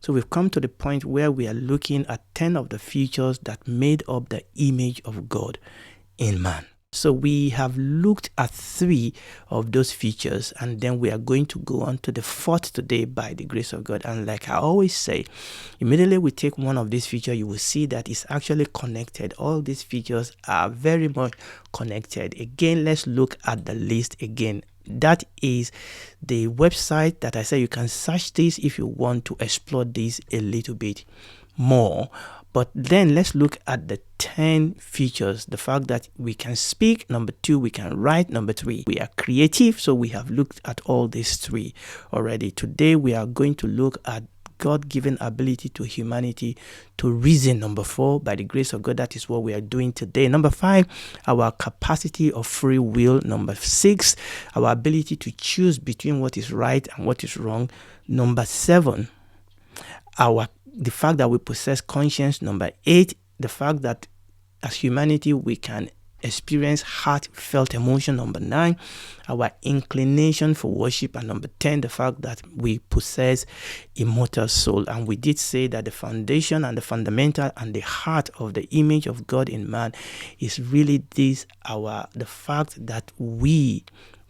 So we've come to the point where we are looking at 10 of the features that made up the image of God in man. So we have looked at 3 of those features, and then we are going to go on to the 4th today by the grace of God. And like I always say, immediately we take one of these features, you will see that it's actually connected. All these features are very much connected. Again, let's look at the list again. That is the website that I said you can search this if you want to explore this a little bit more. But then let's look at the 10 features. The fact that we can speak. Number 2, we can write. Number 3, we are creative. So we have looked at all these 3 already. Today we are going to look at God-given ability to humanity to reason. Number 4, by the grace of God, that is what we are doing today. Number 5, our capacity of free will. Number 6, our ability to choose between what is right and what is wrong. Number 7, the fact that we possess conscience. Number 8, the fact that as humanity we can experience heartfelt emotion. Number 9, our inclination for worship. And number 10, the fact that we possess immortal soul. And we did say that the foundation and the fundamental and the heart of the image of God in man is really the fact that we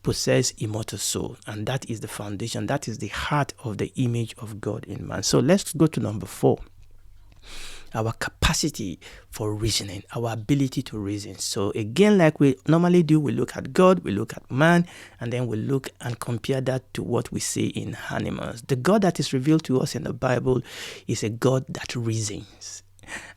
possess immortal soul, and that is the foundation, that is the heart of the image of God in man. So let's go to number 4, our capacity for reasoning, our ability to reason. So again, like we normally do, we look at God, we look at man, and then we look and compare that to what we see in animals. The God that is revealed to us in the Bible is a God that reasons,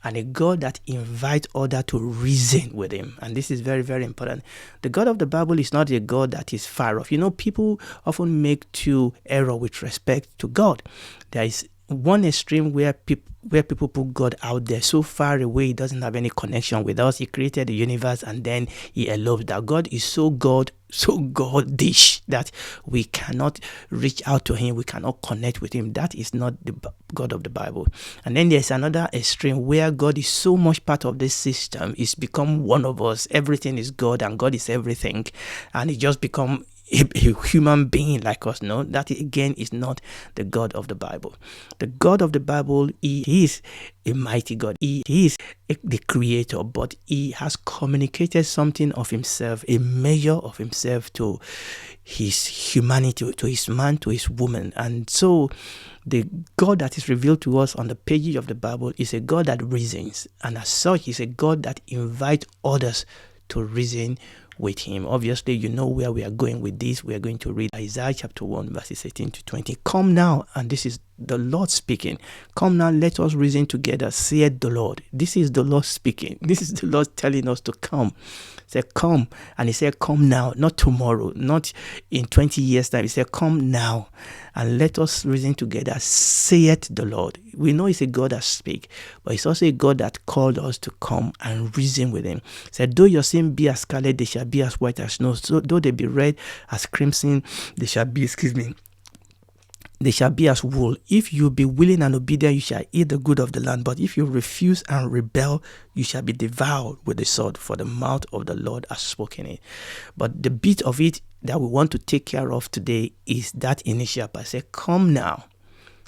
and a God that invites others to reason with him. And this is very, very important. The God of the Bible is not a God that is far off. People often make 2 errors with respect to God. There is one extreme where people put God out there so far away, he doesn't have any connection with us. He created the universe and then he allows that. God is so God-ish that we cannot reach out to him, we cannot connect with him. That is not the God of the Bible. And then there's another extreme where God is so much part of this system, it's become one of us. Everything is God and God is everything, and it just become a human being like us. No, that again is not the God of the Bible. The God of the Bible, he is a mighty God. He is the creator, but he has communicated something of himself, a measure of himself to his humanity, to his man, to his woman. And so the God that is revealed to us on the pages of the Bible is a God that reasons, and as such is a God that invites others to reason with him. Obviously, you know where we are going with this. We are going to read Isaiah chapter 1, verses 18 to 20. Come now, and this is the Lord speaking. Come now, let us reason together, saith the Lord. This is the Lord speaking. This is the Lord telling us to come. He said, come. And he said, come now, not tomorrow, not in 20 years' time. He said, come now, and let us reason together, saith the Lord. We know it's a God that speaks, but it's also a God that called us to come and reason with him. He said, though your sin be as scarlet, they shall be as white as snow. So though they be red as crimson, they shall be, they shall be as wool. If you be willing and obedient, you shall eat the good of the land. But if you refuse and rebel, you shall be devoured with the sword, for the mouth of the Lord has spoken it. But the bit of it that we want to take care of today is that initial part. Say, come now,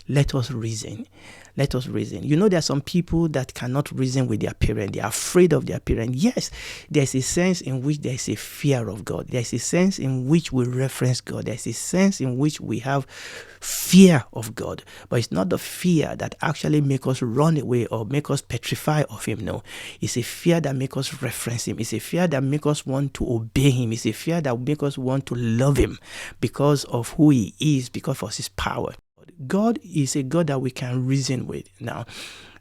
let us reason. Let us reason. You know, there are some people that cannot reason with their parent. They are afraid of their parent. Yes, there's a sense in which there is a fear of God. There's a sense in which we reference God. There's a sense in which we have fear of God. But it's not the fear that actually makes us run away or make us petrify of him. No, it's a fear that makes us reference him. It's a fear that makes us want to obey him. It's a fear that makes us want to love him because of who he is, because of his power. God is a God that we can reason with. Now,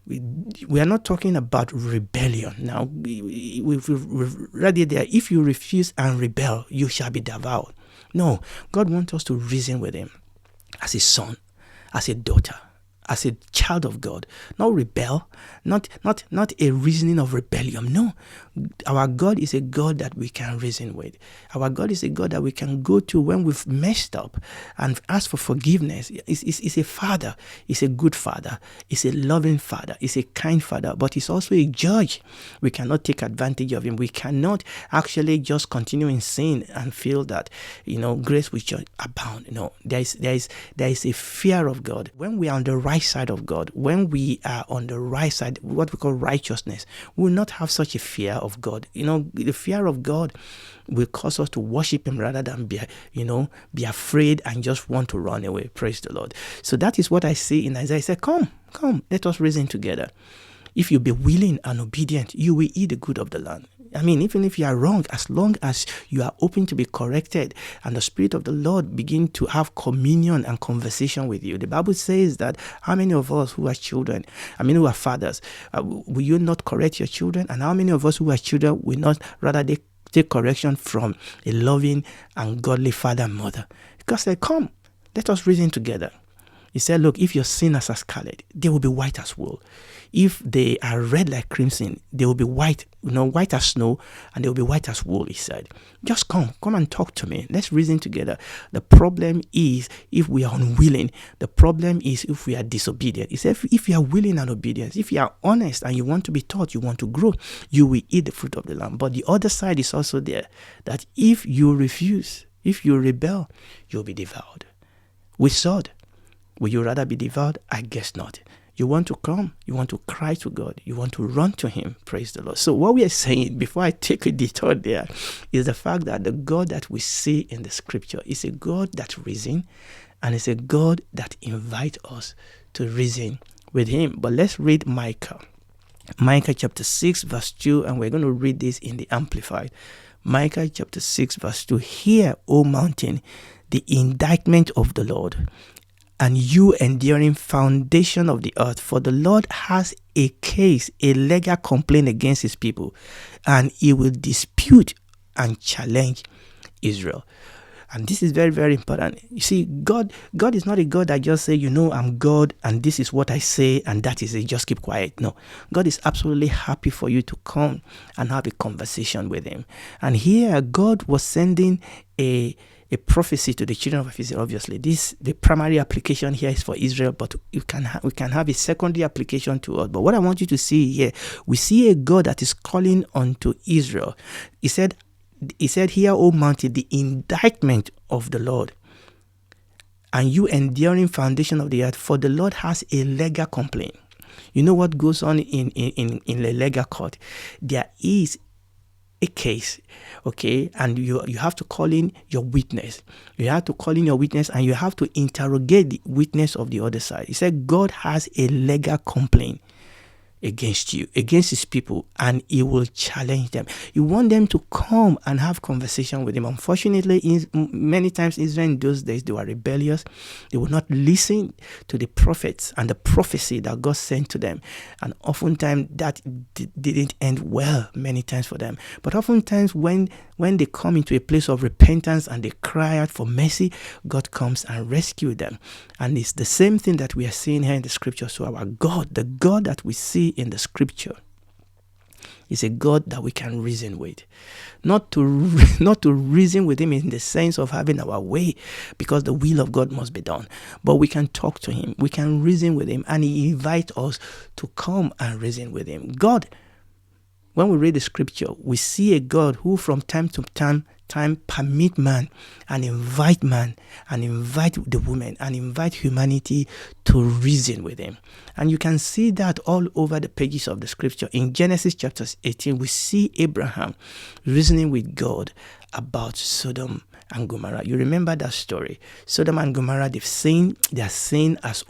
we are not talking about rebellion. Now, we've read it there. If you refuse and rebel, you shall be devoured. No, God wants us to reason with him as a son, as a daughter, as a child of God. Not rebel, not a reasoning of rebellion. No, our God is a God that we can reason with. Our God is a God that we can go to when we've messed up and ask for forgiveness. He's a father. He's a good father. He's a loving father. He's a kind father, but he's also a judge. We cannot take advantage of him. We cannot actually just continue in sin and feel that, grace will just abound. No, there is a fear of God. When we are on the right right side of God, when we are on the right side, what we call righteousness, we will not have such a fear of God. The fear of God will cause us to worship him rather than be afraid and just want to run away. Praise the Lord. So that is what I see in Isaiah. He said, come, let us reason together. If you be willing and obedient, you will eat the good of the land. Even if you are wrong, as long as you are open to be corrected and the Spirit of the Lord begin to have communion and conversation with you. The Bible says that how many of us who are children, who are fathers, will you not correct your children? And how many of us who are children will not rather take correction from a loving and godly father and mother? Because they come, let us reason together. He said, look, if your sin is as scarlet, they will be white as wool. If they are red like crimson, they will be white, white as snow, and they will be white as wool, he said. Just come and talk to me. Let's reason together. The problem is if we are unwilling. The problem is if we are disobedient. He said, if you are willing and obedient, if you are honest and you want to be taught, you want to grow, you will eat the fruit of the land. But the other side is also there, that if you refuse, if you rebel, you'll be devoured with sword. Will you rather be devoured? I guess not. You want to come. You want to cry to God. You want to run to him. Praise the Lord. So what we are saying, before I take a detour there, is the fact that the God that we see in the scripture is a God that reasons, and it's a God that invites us to reason with him. But let's read Micah. Micah chapter 6 verse 2, and we're going to read this in the Amplified. Micah chapter 6 verse 2. Hear, O mountain, the indictment of the Lord, and you enduring foundation of the earth. For the Lord has a case, a legal complaint against his people, and he will dispute and challenge Israel. And this is very, very important. You see, God is not a God that just say, I'm God and this is what I say and that is it. Just keep quiet. No, God is absolutely happy for you to come and have a conversation with him. And here God was sending a prophecy to the children of Israel. Obviously, the primary application here is for Israel, but we can have a secondary application to us. But what I want you to see here, we see a God that is calling unto Israel. He said, "Hear, O mountain, the indictment of the Lord, and you enduring foundation of the earth, for the Lord has a legal complaint." You know what goes on in the legal court? There is a case, okay, and you have to call in your witness. You have to call in your witness, and you have to interrogate the witness of the other side. He said God has a legal complaint against you, against his people, and he will challenge them. You want them to come and have conversation with him. Unfortunately, many times Israel in those days, they were rebellious. They would not listen to the prophets and the prophecy that God sent to them. And oftentimes that didn't end well many times for them. But oftentimes when they come into a place of repentance and they cry out for mercy, God comes and rescues them. And it's the same thing that we are seeing here in the scripture. So our God, the God that we see in the scripture, is a God that we can reason with. Not to reason with him in the sense of having our way, because the will of God must be done. But we can talk to him. We can reason with him. And he invites us to come and reason with him. God, when we read the scripture, we see a God who from time to time permit man and invite the woman and invite humanity to reason with him. And you can see that all over the pages of the scripture. In Genesis chapter 18, we see Abraham reasoning with God about Sodom and Gomorrah. You remember that story. Sodom and Gomorrah, their sin has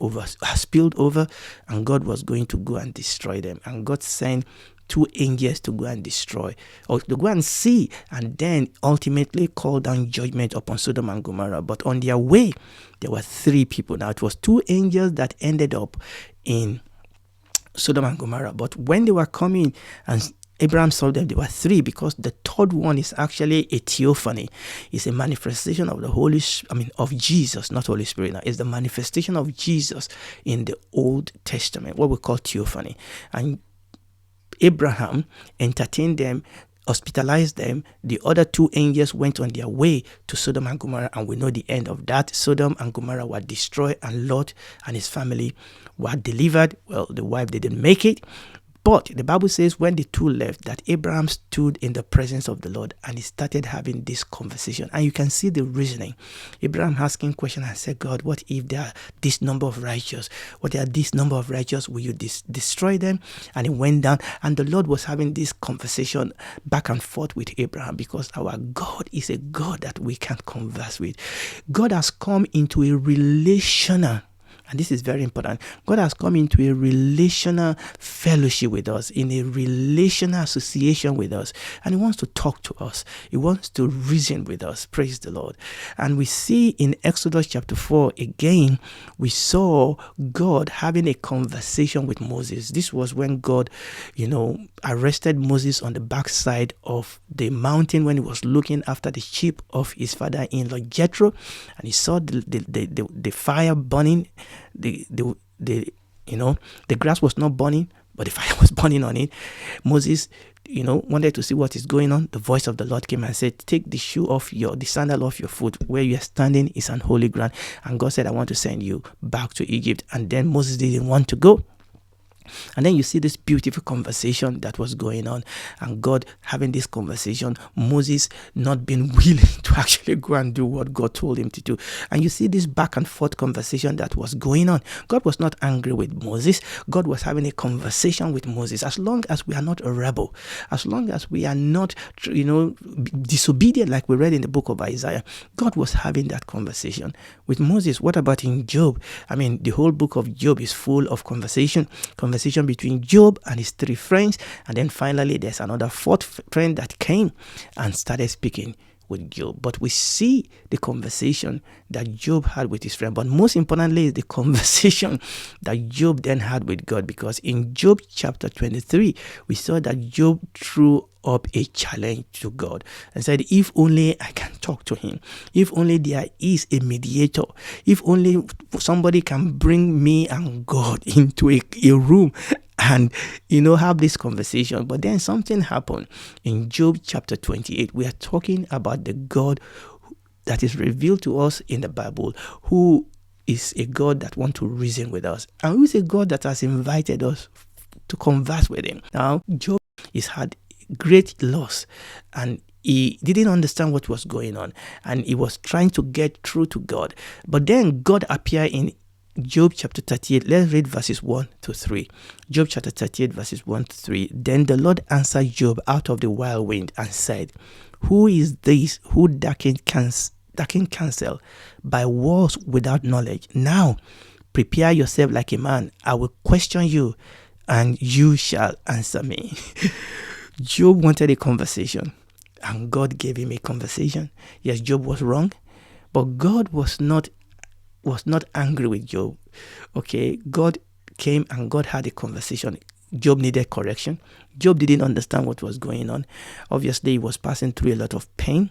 spilled over, and God was going to go and destroy them. And God sent 2 angels to go and destroy, or to go and see, and then ultimately call down judgment upon Sodom and Gomorrah. But on their way, there were 3 people. Now, it was 2 angels that ended up in Sodom and Gomorrah. But when they were coming and Abraham saw them, there were 3, because the third one is actually a theophany. It's a manifestation of of Jesus, not Holy Spirit. Now, it's the manifestation of Jesus in the Old Testament, what we call theophany. And Abraham entertained them, hospitalized them. The other 2 angels went on their way to Sodom and Gomorrah, and we know the end of that. Sodom and Gomorrah were destroyed, and Lot and his family were delivered. Well, the wife didn't make it. But the Bible says when the two left, that Abraham stood in the presence of the Lord and he started having this conversation. And you can see the reasoning. Abraham asking questions and said, God, what if there are this number of righteous? What are this number of righteous? Will you destroy them? And he went down, and the Lord was having this conversation back and forth with Abraham, because our God is a God that we can converse with. God has come into a relational, and this is very important, God has come into a relational fellowship with us, in a relational association with us, and he wants to talk to us. He wants to reason with us. Praise the Lord. And we see in Exodus chapter 4 again, we saw God having a conversation with Moses. This was when God, arrested Moses on the backside of the mountain when he was looking after the sheep of his father-in-law Jethro, and he saw the fire burning. The grass was not burning, but the fire was burning on it. Moses, wanted to see what is going on. The voice of the Lord came and said, take the sandal off your foot. Where you are standing is an holy ground. And God said, I want to send you back to Egypt. And then Moses didn't want to go. And then you see this beautiful conversation that was going on, and God having this conversation, Moses not being willing to actually go and do what God told him to do. And you see this back and forth conversation that was going on. God was not angry with Moses. God was having a conversation with Moses. As long as we are not a rebel, as long as we are not, disobedient, like we read in the book of Isaiah, God was having that conversation with Moses. What about in Job? The whole book of Job is full of conversation between Job and his three friends, and then finally there's another fourth friend that came and started speaking with Job. But we see the conversation that Job had with his friend, but most importantly is the conversation that Job then had with God, because in Job chapter 23 we saw that Job threw up a challenge to God and said, if only I can talk to him, if only there is a mediator, if only somebody can bring me and God into a room and have this conversation. But then something happened in Job chapter 28. We are talking about the God that is revealed to us in the Bible, who is a God that wants to reason with us, and who is a God that has invited us to converse with him. Now, Job has had great loss, and he didn't understand what was going on, and he was trying to get through to God. But then God appeared in Job chapter 38. Let's read verses 1 to 3. Job chapter 38 verses 1 to 3. Then the Lord answered Job out of the whirlwind and said, who is this who darkened counsel by words without knowledge? Now prepare yourself like a man. I will question you, and you shall answer me. Job wanted a conversation, and God gave him a conversation. Yes, Job was wrong, but God was not angry with Job. Okay, God came and God had a conversation. Job needed correction. Job didn't understand what was going on. Obviously, he was passing through a lot of pain,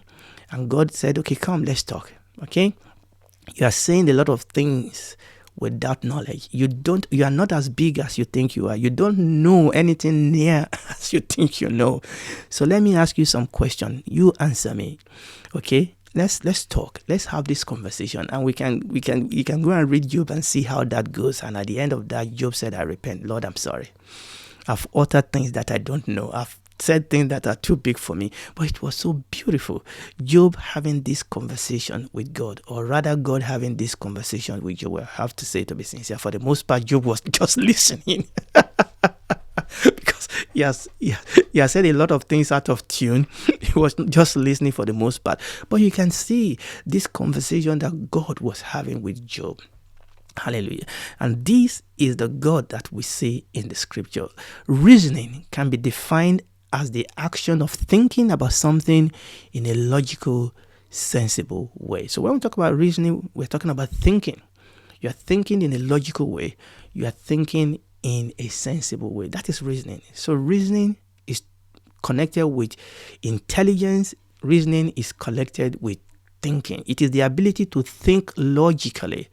and God said, okay, come, let's talk. Okay, you are saying a lot of things without knowledge. You are not as big as you think you are. You don't know anything near as you think you know. So let me ask you some question. You answer me. Okay? Let's talk. Let's have this conversation, and you can go and read Job and see how that goes. And at the end of that, Job said, I repent. Lord, I'm sorry. I've uttered things that I don't know. I've said things that are too big for me. But it was so beautiful. Job having this conversation with God, or rather God having this conversation with Job. I have to say, to be sincere, for the most part, Job was just listening. Because he has said a lot of things out of tune. He was just listening for the most part. But you can see this conversation that God was having with Job. Hallelujah. And this is the God that we see in the scripture. Reasoning can be defined as the action of thinking about something in a logical, sensible way. So when we talk about reasoning, we're talking about thinking. You are thinking in a logical way. You are thinking in a sensible way. That is reasoning. So reasoning is connected with intelligence. Reasoning is connected with thinking. It is the ability to think logically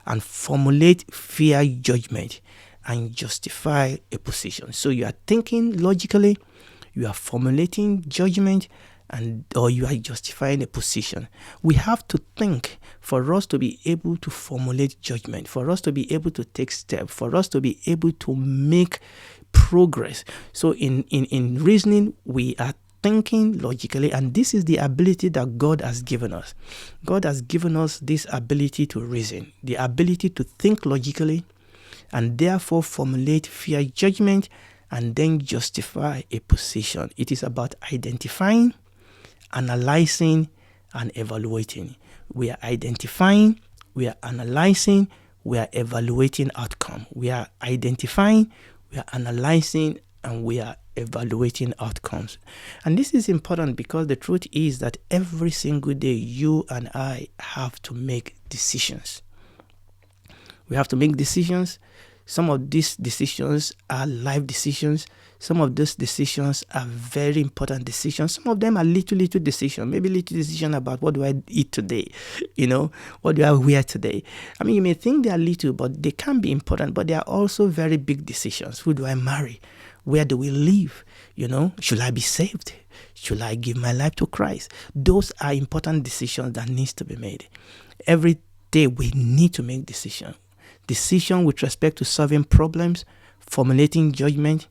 and formulate fair judgment and justify a position. So you are thinking logically, you are formulating judgment, or you are justifying a position. We have to think for us to be able to formulate judgment, for us to be able to take steps, for us to be able to make progress. So in reasoning, we are thinking logically, and this is the ability that God has given us. God has given us this ability to reason, the ability to think logically, and therefore formulate fair judgment and then justify a position. It is about identifying, analyzing, and evaluating. We are identifying, we are analyzing, we are evaluating outcome. We are identifying, we are analyzing, and we are evaluating outcomes. And this is important because the truth is that every single day you and I have to make decisions. We have to make decisions. Some of these decisions are life decisions. Some of those decisions are very important decisions. Some of them are little decisions. Maybe little decision about what do I eat today? What do I wear today? I mean, you may think they are little, but they can be important. But they are also very big decisions. Who do I marry? Where do we live? Should I be saved? Should I give my life to Christ? Those are important decisions that needs to be made. Every day we need to make decisions. Decision with respect to solving problems, formulating judgment,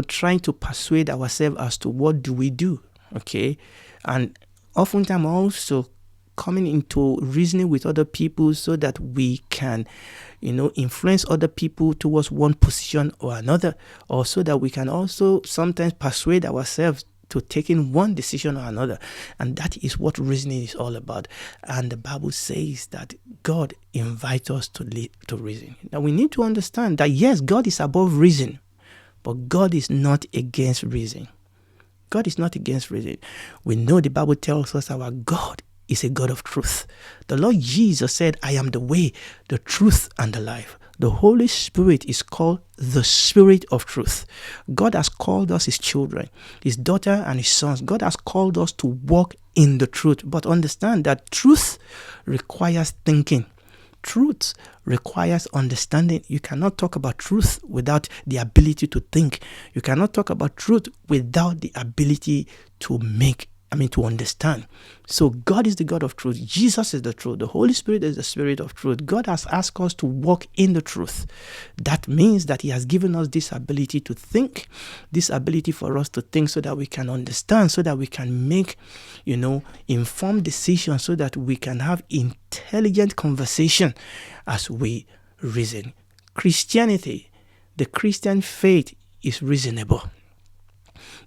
trying to persuade ourselves as to what do we do, okay? And oftentimes also coming into reasoning with other people so that we can, influence other people towards one position or another, or so that we can also sometimes persuade ourselves to taking one decision or another. And that is what reasoning is all about. And the Bible says that God invites us to reason. Now we need to understand that yes, God is above reason, but God is not against reason. God is not against reason. We know the Bible tells us our God is a God of truth. The Lord Jesus said, I am the way, the truth, and the life. The Holy Spirit is called the Spirit of truth. God has called us his children, his daughter and his sons. God has called us to walk in the truth. But understand that truth requires thinking. Truth requires understanding. You cannot talk about truth without the ability to think. You cannot talk about truth without the ability to understand. So God is the God of truth. Jesus is the truth. The Holy Spirit is the Spirit of truth. God has asked us to walk in the truth. That means that he has given us this ability to think, this ability for us to think so that we can understand, so that we can make, informed decisions, so that we can have intelligent conversation as we reason. Christianity, the Christian faith is reasonable.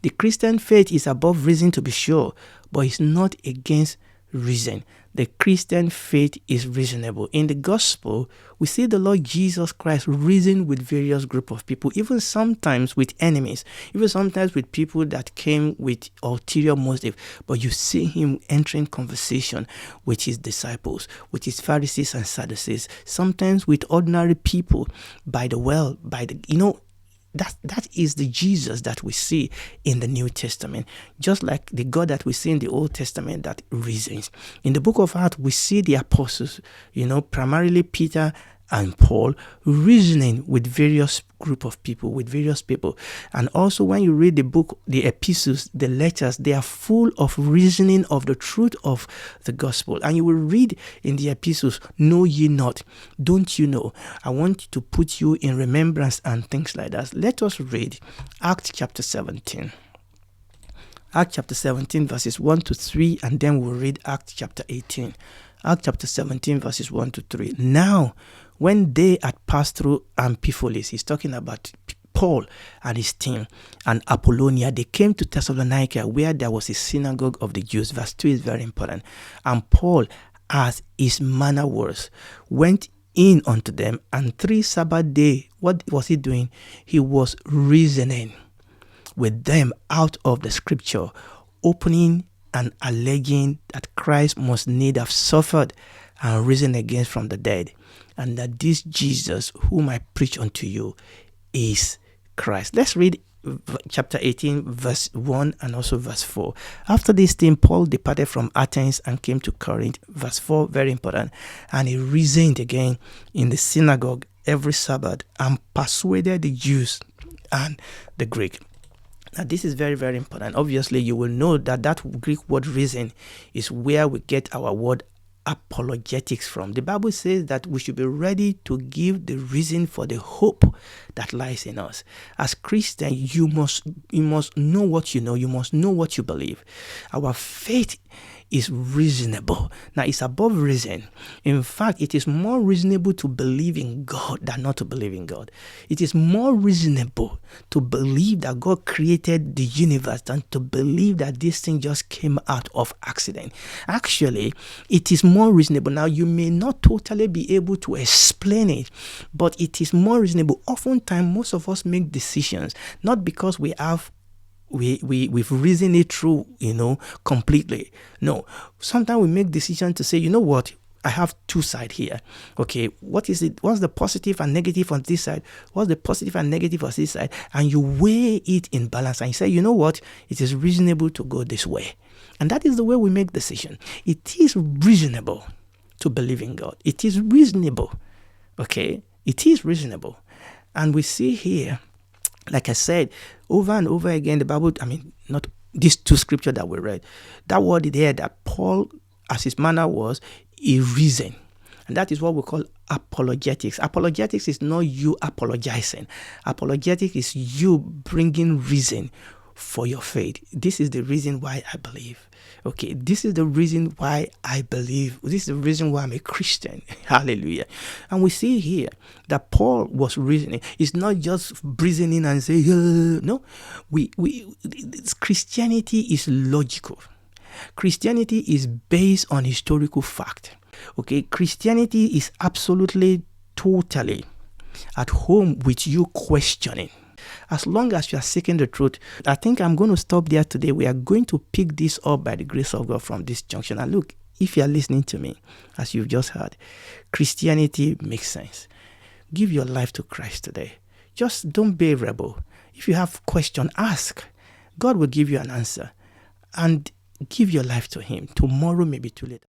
The Christian faith is above reason, to be sure, but it's not against reason. The Christian faith is reasonable. In the gospel, we see the Lord Jesus Christ reason with various group of people, even sometimes with enemies, even sometimes with people that came with ulterior motive. But you see him entering conversation with his disciples, with his Pharisees and Sadducees, sometimes with ordinary people by the well, That is the Jesus that we see in the New Testament, just like the God that we see in the Old Testament that reasons. In the book of Acts, we see the apostles, primarily Peter and Paul, reasoning with various group of people, And also when you read the book, the epistles, the letters, they are full of reasoning of the truth of the gospel. And you will read in the epistles, know ye not, don't you know? I want to put you in remembrance and things like that. Let us read Acts chapter 17. Acts chapter 17 verses 1 to 3, and then we'll read Acts chapter 18. Acts chapter 17 verses 1 to 3. Now, when they had passed through Amphipolis, he's talking about Paul and his team, and Apollonia, they came to Thessalonica, where there was a synagogue of the Jews. Verse 2 is very important. And Paul, as his manner was, went in unto them, and 3 Sabbath days, what was he doing? He was reasoning with them out of the scripture, opening and alleging that Christ must need have suffered and risen again from the dead, and that this Jesus whom I preach unto you is Christ. Let's read chapter 18 verse 1 and also verse 4. After this thing, Paul departed from Athens and came to Corinth. Verse 4, very important. And he reasoned again in the synagogue every Sabbath and persuaded the Jews and the Greek. Now, this is very, very important. Obviously, you will know that Greek word reason is where we get our word apologetics from? The Bible says that we should be ready to give the reason for the hope that lies in us. As Christians, you must know what you know. You must know what you believe. Our faith is reasonable. Now, it's above reason. In fact, it is more reasonable to believe in God than not to believe in God. It is more reasonable to believe that God created the universe than to believe that this thing just came out of accident. Actually, it is more reasonable. Now, you may not totally be able to explain it, but it is more reasonable. Oftentimes, most of us make decisions not because we've reasoned it through, completely. No. Sometimes we make decisions to say, you know what? I have two sides here. Okay, what is it? What's the positive and negative on this side? What's the positive and negative on this side? And you weigh it in balance and you say, you know what? It is reasonable to go this way. And that is the way we make decisions. It is reasonable to believe in God. It is reasonable. Okay, it is reasonable. And we see here, like I said, over and over again, the Bible, not these two scriptures that we read, that word there that Paul, as his manner was, a reason. And that is what we call apologetics. Apologetics is not you apologizing. Apologetics is you bringing reason for your faith. This is the reason why I believe. Okay, this is the reason why I believe. This is the reason why I'm a Christian. Hallelujah. And we see here that Paul was reasoning. It's not just reasoning and saying, no. Christianity is logical. Christianity is based on historical fact. Okay, Christianity is absolutely, totally at home with you questioning. As long as you are seeking the truth, I think I'm going to stop there today. We are going to pick this up by the grace of God from this junction. And look, if you are listening to me, as you've just heard, Christianity makes sense. Give your life to Christ today. Just don't be a rebel. If you have question, ask. God will give you an answer. And give your life to Him. Tomorrow may be too late.